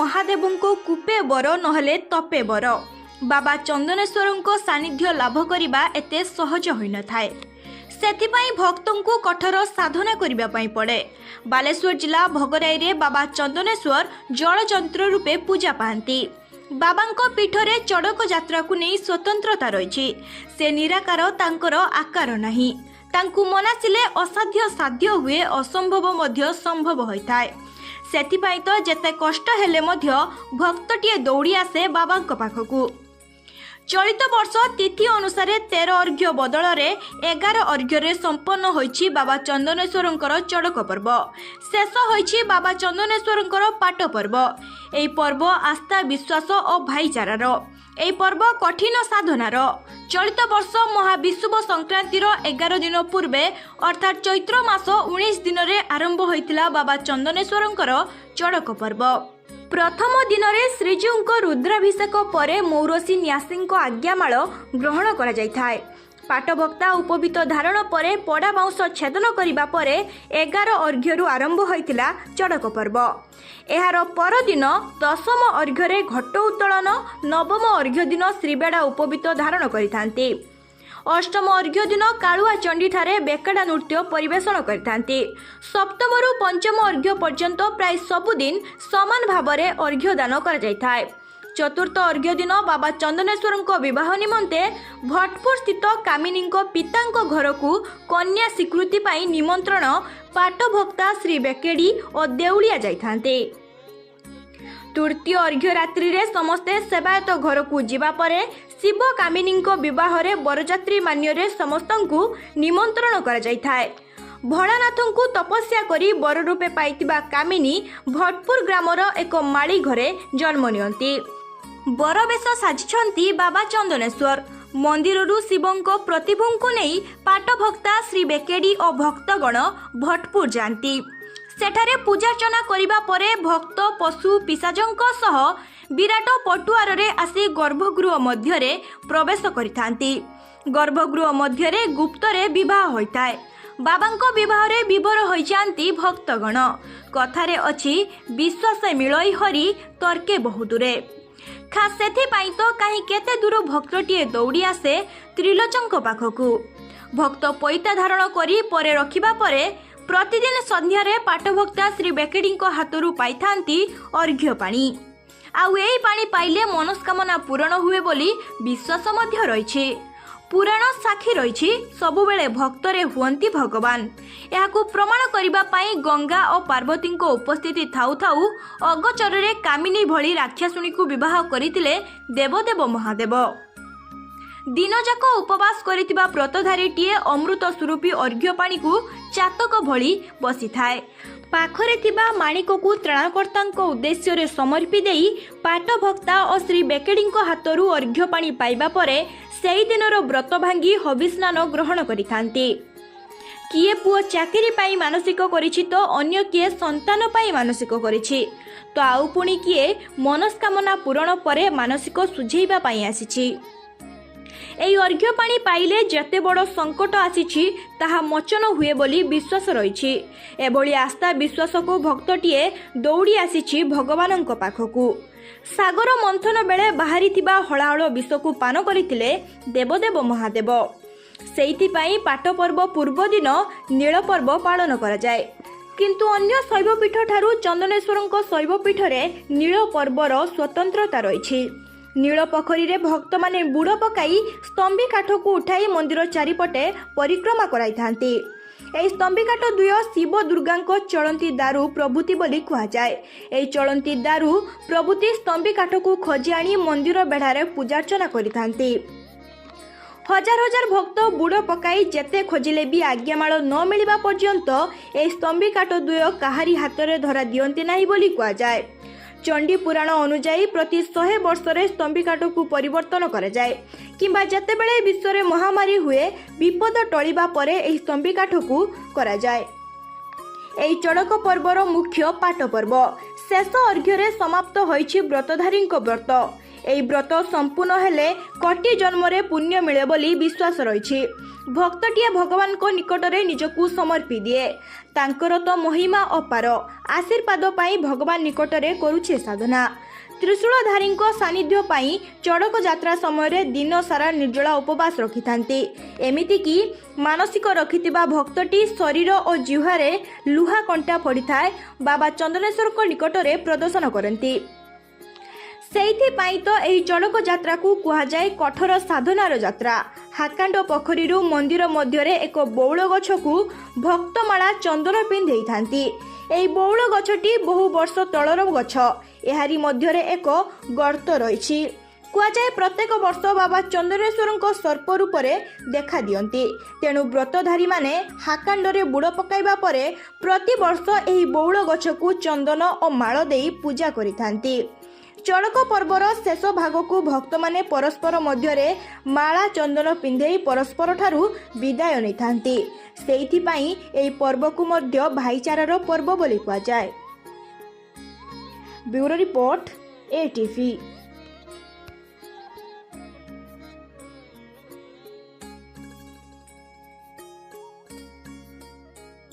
महादेव को कूपे बर नहले तपे बर। बाबा चंदनेश्वर सानिध्य लाभ करने एते सहज होई न थाए। सेथिपाई भक्तों को कठोर साधना करने पड़े। बालेश्वर जिला भगराई रे बाबा चंदनेश्वर जलजंत्र रूपे पूजा पाती। बाबांको पीठरे चड़क यात्रा को नहीं स्वतंत्रता रही। से निराकार तांकर आकार नहीं। तांकु मनासिले असाध्य साध्य हुए, असंभव मध्य संभव होइथाय। सेथिपाई तो जेते कष्ट हेले मध्य भक्तटिए दौड़ी आसे बाबांको पाखकु। चलित वर्ष तिथि अनुसार 13 अर्घ्य बदल 11 अर्घ्य संपन्न होइछि बाबा चंदनेश्वर चड़क पर्व। शेष होइछि बाबा चंदनेश्वर पाट पर्व। एई पर्व आस्था विश्वास और भाईचारार। एई पर्व कठिन साधनार। चलित वर्ष महाविषुव संक्रांतिर 11 दिन पूर्वे अर्थात चैत्र मास 19 दिन में आरंभ होइतिला बाबा चंदनेश्वर चड़क पर्व। प्रथम दिन में श्रीजीव रुद्राभिषेक पर मौरसी न्यासी आज्ञामाल ग्रहण करा जायथाय। पाटभक्ता उपवीत धारण पर पड़ा बाउंश छेदन करने पर 11 अर्घ्यु आरंभ होइतिला चड़क पर्व। एहार परदिन 10म अर्घ्य घट उत्तोलन, 9म अर्घ्य दिन श्रीबेड़ा उपवीत धारण करिथांती। अष्टम अर्घ्य दिन कालुआ चंडी ठारे बेकड़ा नृत्य परिवेषण करथांती। सप्तमरु पंचम अर्घ्य पर्यंत प्राय सबुदिन समान भाव में अर्घ्य दान कर जायथाय। चतुर्थ अर्घ्य दिन बाबा चंदनेश्वर विवाह निमंते भटपुर स्थित कामिनी पिता घर को कन्या स्वीकृति पाई निमंत्रण पाटभक्ता श्री बेकेड़ी और देउलिया जाइथांते। तृतीय अर्घ्य रात्रि रे समस्ते सेवायत घर को जीवा परे शिव कामिनी विवाह रे बरजात्री मान्य समस्त को निमंत्रण कर जाइथाय। भोलानाथ को तपस्या करी बर रूपे पाइतिबा कामिनी भटपुर ग्रामर एक माली घरे जन्म नियंती। बर बेश साजिछंती बाबा चंदनेश्वर। मंदिररू शिवंको प्रतिभू को नहीं पाटभक्ता श्री बेकेड़ी और भक्तगण भटपुर जाती। सेठारे पूजार्चना करिबा परे भक्त पशु पिशाचंक सह विराट पटुआर रे आसी गर्भगृह मध्यरे प्रवेश करिथांती। गर्भगृह मध्यरे गुप्तरे विवाह होइताय। बाबांको विवाह रे विभोर होई जांती भक्तगण। कथारे अछि विश्वास मिलई हरि तर्के बहुदूरे। खास सेथिपाई तो कहीं केते दूर भक्तटिए दौड़ी आसे त्रिलोचंक पाखकु। भक्त पैता धारण करी परे रखिबा परे प्रतिदिन संध्यारे पाटभक्ता श्री बेकेड़ी हाथरू पाइथांती अर्घ्य पानी। आउ एई पानी पाइले मनस्कामना पूरण हुए बोली विश्वास मध्य रहिछि। पुराण साक्षी रहिछि सबुबेले भक्तरे हुअंती भगवान। एहाकु प्रमाण करिबा पाई गंगा और पार्वती उपस्थिति थाउ थाउ अगचरे कामिनी भली राक्षसुणी को विवाह करितिले देवदेव महादेव। दिन जाक उपवास करितिबा व्रतधारीटीए अमृत स्वरूपी अर्घ्य पानी को चातक भली बसी थाए। पाखरे थिबा माणिक को त्राणकर्ता उद्देश्य रे समर्पी देई पाटभक्ता और श्री बेकेड़ी हाथरू अर्घ्य पानी पाइबा परे सेई दिनर व्रत भांगी हविस्नान ग्रहण करिथांती। किए पुओ चाकरी पाई मानसिक करिछि तो अन्य किए संतान पाई मानसिक करिछि तो आउ पुणी किए मनस्कामना पूरण परे मानसिक सुझेइबा पाई आसिछि। एई अर्घ्य पानी पाइले जेते बड़ संकट आसिछि ताहा मोचन हुए बोली विश्वास रहिछि। एभली आस्था विश्वास को भक्तटिए दौड़ी आसिछि भगवानଙ୍କ पाखकु। सागर मंथन बेले बाहरी थिबा हलाहल विष को पान करितिले देवदेव महादेव। सेइथिपाई पाट पर्व पूर्व दिन नील पर्व पालन करा जाय। किंतु अन्य शैवपीठ ठारू चंदनेश्वर शैवपीठ रे नील पर्वर स्वतंत्रता रहिछि। नील पोखरी रे भक्त माने बुड़ पकाई स्तंभी काठ को उठाई मंदिर चारिपटे परिक्रमा कराई थांती। एई स्तंभी काठ दुय शिव दुर्गा चलंती दारू प्रभुति बोली कहा जाए। एई चलंती दारू प्रभुति स्तंभी काठ को खोजी आनी मंदिर बेढ़ारे पूजार्चना करिथांती। हजार हजार भक्त बुड़ पकाई जेते खोजिले भी आज्ञामाल न मिलिबा पर्यंत एई स्तंभी काठ दुय काहारी हातरे धरा दियंती नाही बोली कहा जाए। चंडी पुराण अनुजाई प्रति 100 वर्ष स्तंभी काठ को परिवर्तन करा जाए किंबा जेतेबेले विश्व में महामारी हुए विपद टलिबा परे एही स्तंभी काठ को करा जाए। एही चड़क पर्वर मुख्य पाट पर्व। शेष अर्घ्य समाप्त होइछि व्रतधारी व्रत। ଏହି ବ୍ରତ ସମ୍ପୂର୍ଣ୍ଣ ହେଲେ କୋଟି ଜନ୍ମରେ ପୁଣ୍ୟ ମିଳେ ବୋଲି ବିଶ୍ୱାସ ରହିଛି। ଭକ୍ତଟିଏ ଭଗବାନଙ୍କ ନିକଟରେ ନିଜକୁ ସମର୍ପି ଦିଏ। ତାଙ୍କର ତ ମହିମା ଅପାର। ଆଶୀର୍ବାଦ ପାଇଁ ଭଗବାନ ନିକଟରେ କରୁଛେ ସାଧନା। ତ୍ରିଶୂଳଧାରୀଙ୍କ ସାନ୍ନିଧ୍ୟ ପାଇଁ ଚଡ଼କ ଯାତ୍ରା ସମୟରେ ଦିନ ସାରା ନିର୍ଜଳା ଉପବାସ ରଖିଥାନ୍ତି। ଏମିତିକି ମାନସିକ ରଖିଥିବା ଭକ୍ତଟି ଶରୀର ଓ ଜିହ୍ୱାରେ ଲୁହା କଣ୍ଟା ପଡ଼ିଥାଏ ବାବା ଚନ୍ଦନେଶ୍ୱରଙ୍କ ନିକଟରେ ପ୍ରଦର୍ଶନ କରନ୍ତି। ସେଇଥିପାଇଁ ତ ଏହି ଚଡ଼କ ଯାତ୍ରାକୁ କୁହାଯାଏ କଠୋର ସାଧନାର ଯାତ୍ରା। ହାକାଣ୍ଡ ପୋଖରୀରୁ ମନ୍ଦିର ମଧ୍ୟରେ ଏକ ବଉଳ ଗଛକୁ ଭକ୍ତମାଳା ଚନ୍ଦନ ପିନ୍ଧେଇଥାନ୍ତି। ଏହି ବଉଳ ଗଛଟି ବହୁ ବର୍ଷ ତଳର ଗଛ। ଏହାରି ମଧ୍ୟରେ ଏକ ଗର୍ତ୍ତ ରହିଛି। କୁହାଯାଏ ପ୍ରତ୍ୟେକ ବର୍ଷ ବାବା ଚନ୍ଦନେଶ୍ୱରଙ୍କ ସର୍ପ ରୂପରେ ଦେଖା ଦିଅନ୍ତି। ତେଣୁ ବ୍ରତଧାରୀମାନେ ହାକାଣ୍ଡରେ ବୁଡ଼ ପକାଇବା ପରେ ପ୍ରତିବର୍ଷ ଏହି ବଉଳ ଗଛକୁ ଚନ୍ଦନ ଓ ମାଳ ଦେଇ ପୂଜା କରିଥାନ୍ତି। ଚଡ଼କ ପର୍ବର ଶେଷ ଭାଗକୁ ଭକ୍ତମାନେ ପରସ୍ପର ମଧ୍ୟରେ ମାଳା ଚନ୍ଦନ ପିନ୍ଧେଇ ପରସ୍ପରଠାରୁ ବିଦାୟ ନେଇଥାନ୍ତି। ସେଇଥିପାଇଁ ଏହି ପର୍ବକୁ ମଧ୍ୟ ଭାଇଚାରାର ପର୍ବ ବୋଲି କୁହାଯାଏ। Bureau report ATV।